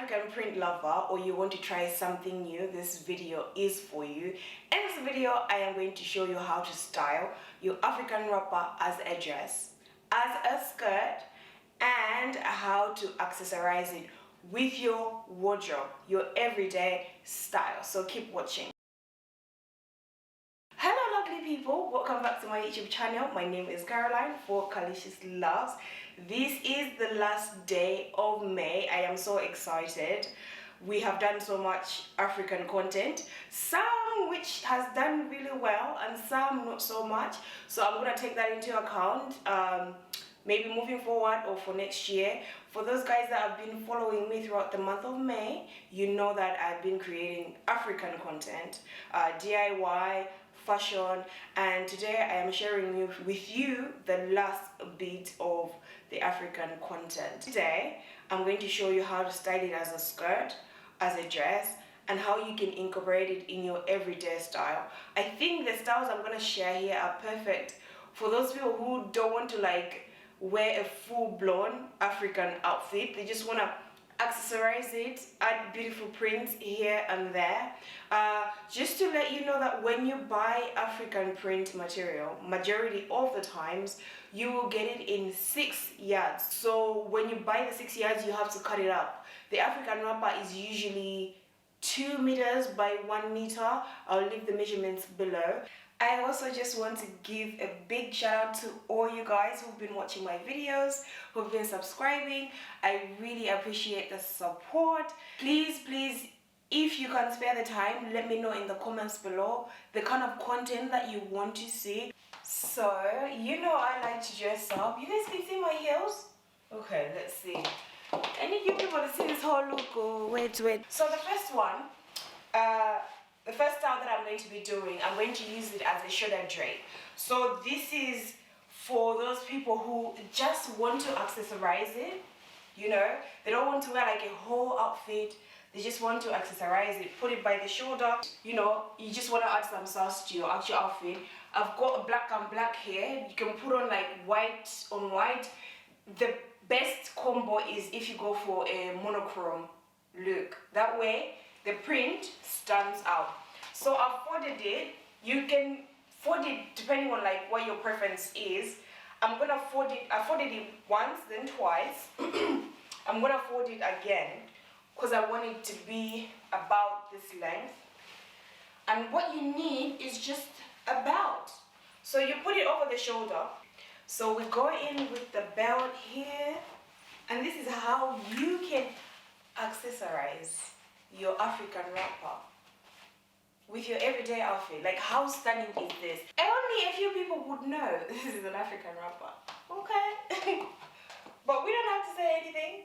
African print lover or you want to try something new, this video is for you. In this video, I am going to show you how to style your African wrapper as a dress, as a skirt, and how to accessorize it with your wardrobe, your everyday style. So keep watching. Hello lovely people, welcome back to my YouTube channel. My name is Caroline for Calyciousloves. This is the last day of May. I am so excited. We have done so much African content, some which has done really well and some not so much. So I'm going to take that into account. Maybe moving forward or for next year. For those guys that have been following me throughout the month of May, you know that I've been creating African content, DIY, fashion, and today I am sharing with you the last bit of the African content. Today I'm going to show you how to style it as a skirt, as a dress, and how you can incorporate it in your everyday style. I think the styles I'm going to share here are perfect for those people who don't want to like wear a full-blown African outfit. They just want to accessorize it, add beautiful prints here and there. Just to let you know that when you buy African print material, majority of the times you will get it in 6 yards. So when you buy the 6 yards, you have to cut it up. The African wrapper is usually 2 meters by 1 meter. I'll leave the measurements below. I also just want to give a big shout out to all you guys who've been watching my videos, who've been subscribing. I really appreciate the support. Please, if you can spare the time, let me know in the comments below the kind of content that you want to see. So, you know I like to dress up. You guys can see my heels? Okay, let's see. I need you people to see this whole look. Oh, wait. So the first one, the first style that I'm going to be doing, I'm going to use it as a shoulder drape. So this is for those people who just want to accessorize it, you know. They don't want to wear like a whole outfit. They just want to accessorize it, put it by the shoulder. You know, you just want to add some sauce to your actual outfit. I've got a black and black here. You can put on like white on white. The best combo is if you go for a monochrome look. That way, the print stands out. So I've folded it. You can fold it depending on like what your preference is. I'm gonna fold it. I folded it once, then twice. I'm gonna fold it again because I want it to be about this length. And what you need is just a belt. So you put it over the shoulder. So we go in with the belt here, and this is how you can accessorize your African wrapper with your everyday outfit. Like, how stunning is this? Only a few people would know this is an African wrapper. Okay. But we don't have to say anything.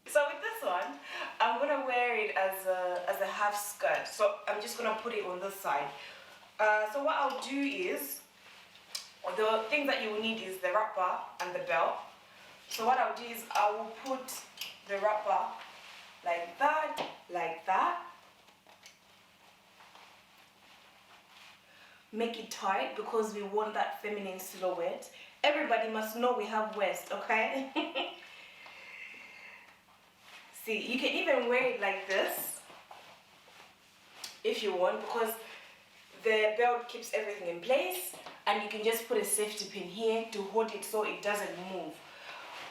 So with this one, I'm gonna wear it as a half skirt. So I'm just gonna put it on this side. So what I'll do is, the things that you will need is the wrapper and the belt. So what I'll do is I will put the wrapper like that, like that. Make it tight because we want that feminine silhouette. Everybody must know we have waist, okay? See, you can even wear it like this if you want, because the belt keeps everything in place, and you can just put a safety pin here to hold it so it doesn't move.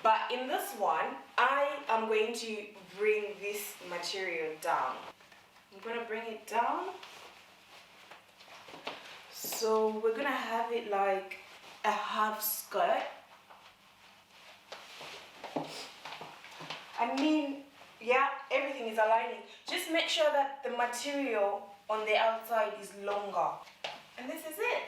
But in this one, I am going to bring this material down. I'm going to bring it down. So we're going to have it like a half skirt. I mean, yeah, everything is aligning. Just make sure that the material on the outside is longer. And this is it.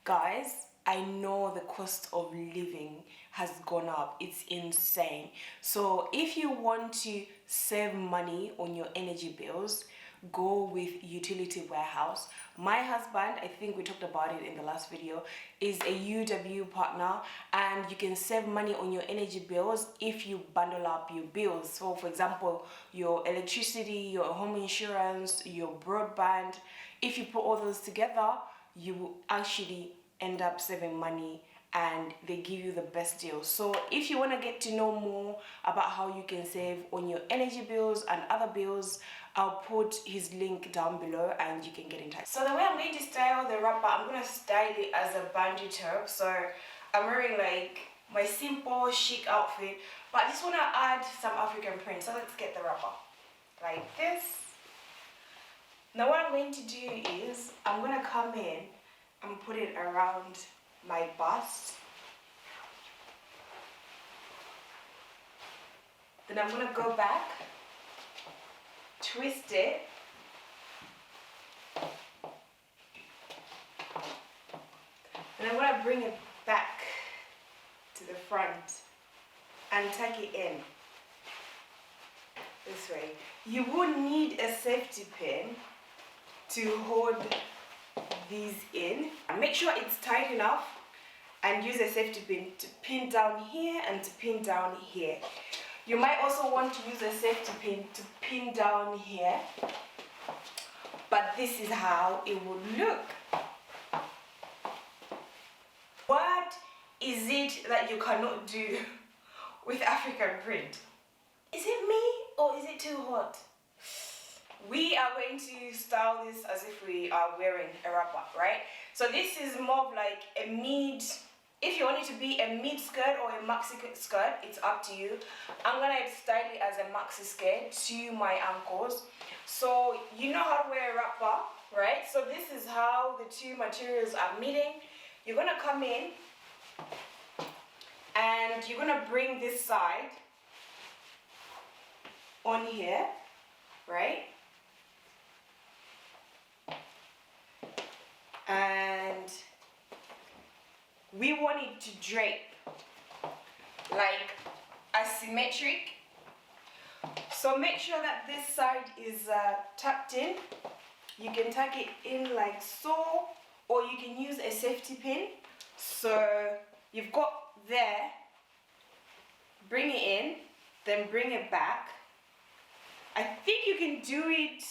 Guys, I know the cost of living has gone up. It's insane. So if you want to save money on your energy bills, go with utility warehouse. My husband, I think we talked about it in the last video, is a UW partner, and you can save money on your energy bills if you bundle up your bills. So for example, your electricity, your home insurance, your broadband, if you put all those together, you will actually end up saving money and they give you the best deal. So if you want to get to know more about how you can save on your energy bills and other bills, I'll put his link down below and you can get in touch. So the way I'm going to style the wrapper, I'm going to style it as a bandeau. So I'm wearing like my simple chic outfit, but I just want to add some African print. So let's get the wrapper like this. Now what I'm going to do is I'm going to come in and put it around my bust. Then I'm going to go back, twist it, and I'm going to bring it back to the front and tuck it in this way. You will need a safety pin to hold these in. Make sure it's tight enough and use a safety pin to pin down here and to pin down here. You might also want to use a safety pin to pin down here, but this is how it would look. What is it that you cannot do with African print? Is it me or is it too hot? We are going to style this as if we are wearing a wrapper, right? So this is more of like a mid, if you want it to be a mid skirt or a maxi skirt, it's up to you. I'm gonna style it as a maxi skirt to my ankles. So you know how to wear a wrapper, right? So this is how the two materials are meeting. You're gonna come in and you're gonna bring this side on here, right? And we want it to drape like asymmetric. So make sure that this side is tucked in. You can tuck it in like so, or you can use a safety pin. So you've got there, bring it in, then bring it back. I think you can do it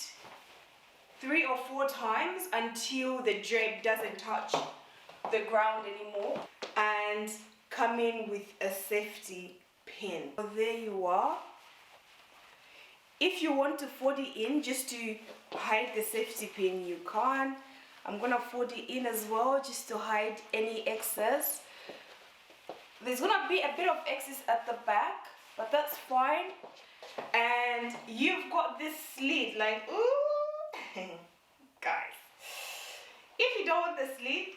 3 or 4 times until the drape doesn't touch the ground anymore, and come in with a safety pin. So there you are. If you want to fold it in just to hide the safety pin, you can. I'm gonna fold it in as well just to hide any excess. There's gonna be a bit of excess at the back, but that's fine. And you've got this slit, like, ooh, guys. If you don't want the slit,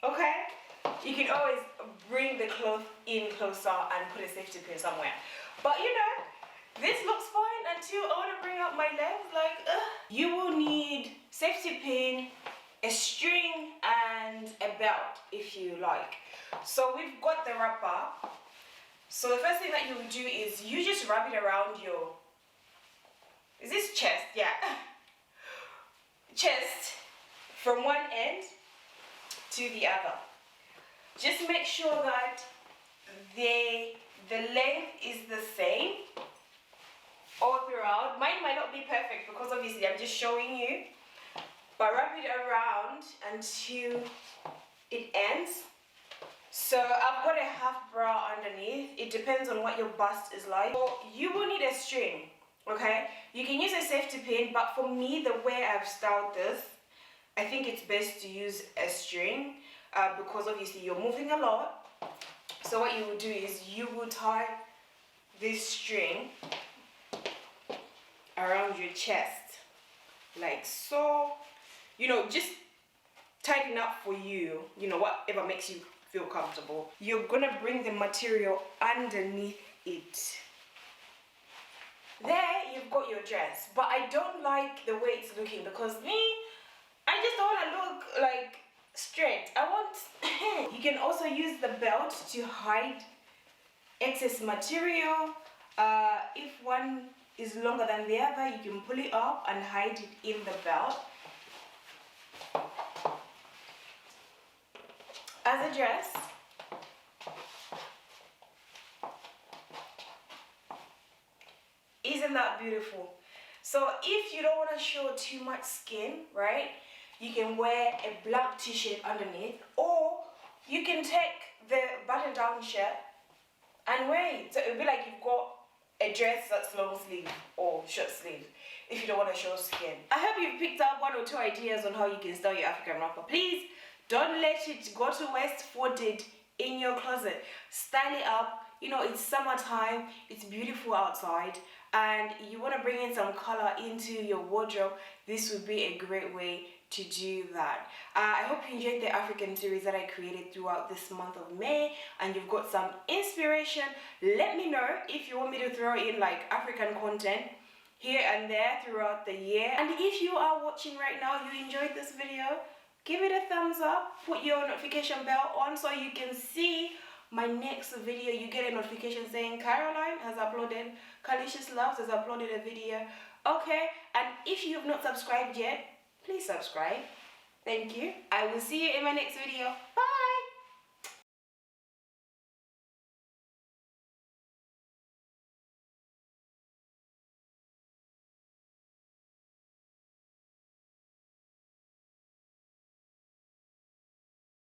okay, you can always bring the cloth in closer and put a safety pin somewhere. But you know, this looks fine until I want to bring up my legs, like, You will need safety pin, a string, and a belt if you like. So we've got the wrapper. So the first thing that you do is you just wrap it around your, is this chest? Yeah. Chest from one end to the other. Just make sure that the length is the same all throughout. Mine might not be perfect because obviously I'm just showing you, but wrap it around until it ends. So I've got a half bra underneath. It depends on what your bust is like. So you will need a string, okay? You can use a safety pin, but for me, the way I've styled this, I think it's best to use a string because obviously you're moving a lot. So what you will do is you will tie this string around your chest, like so. You know, just tighten up for you, you know, whatever makes you feel comfortable. You're gonna bring the material underneath it. There you've got your dress, but I don't like the way it's looking because me, I just don't want to look like straight. I want you can also use the belt to hide excess material. If one is longer than the other, you can pull it up and hide it in the belt. As a dress, isn't that beautiful? So if you don't want to show too much skin, right, you can wear a black t-shirt underneath, or you can take the button-down shirt and wear it. So it'll be like you've got a dress that's long sleeve or short sleeve if you don't want to show skin. I hope you've picked up 1 or 2 ideas on how you can style your African wrapper. Please don't let it go to waste. Put it in your closet. Style it up. You know, it's summertime, it's beautiful outside, and you want to bring in some color into your wardrobe. This would be a great way to do that. I hope you enjoyed the African series that I created throughout this month of May, and you've got some inspiration. Let me know if you want me to throw in like African content here and there throughout the year. And if you are watching right now, you enjoyed this video, give it a thumbs up, put your notification bell on so you can see my next video. You get a notification saying Caroline has uploaded, calyciousloves has uploaded a video. Okay, and if you have not subscribed yet, please subscribe. Thank you. I will see you in my next video. Bye.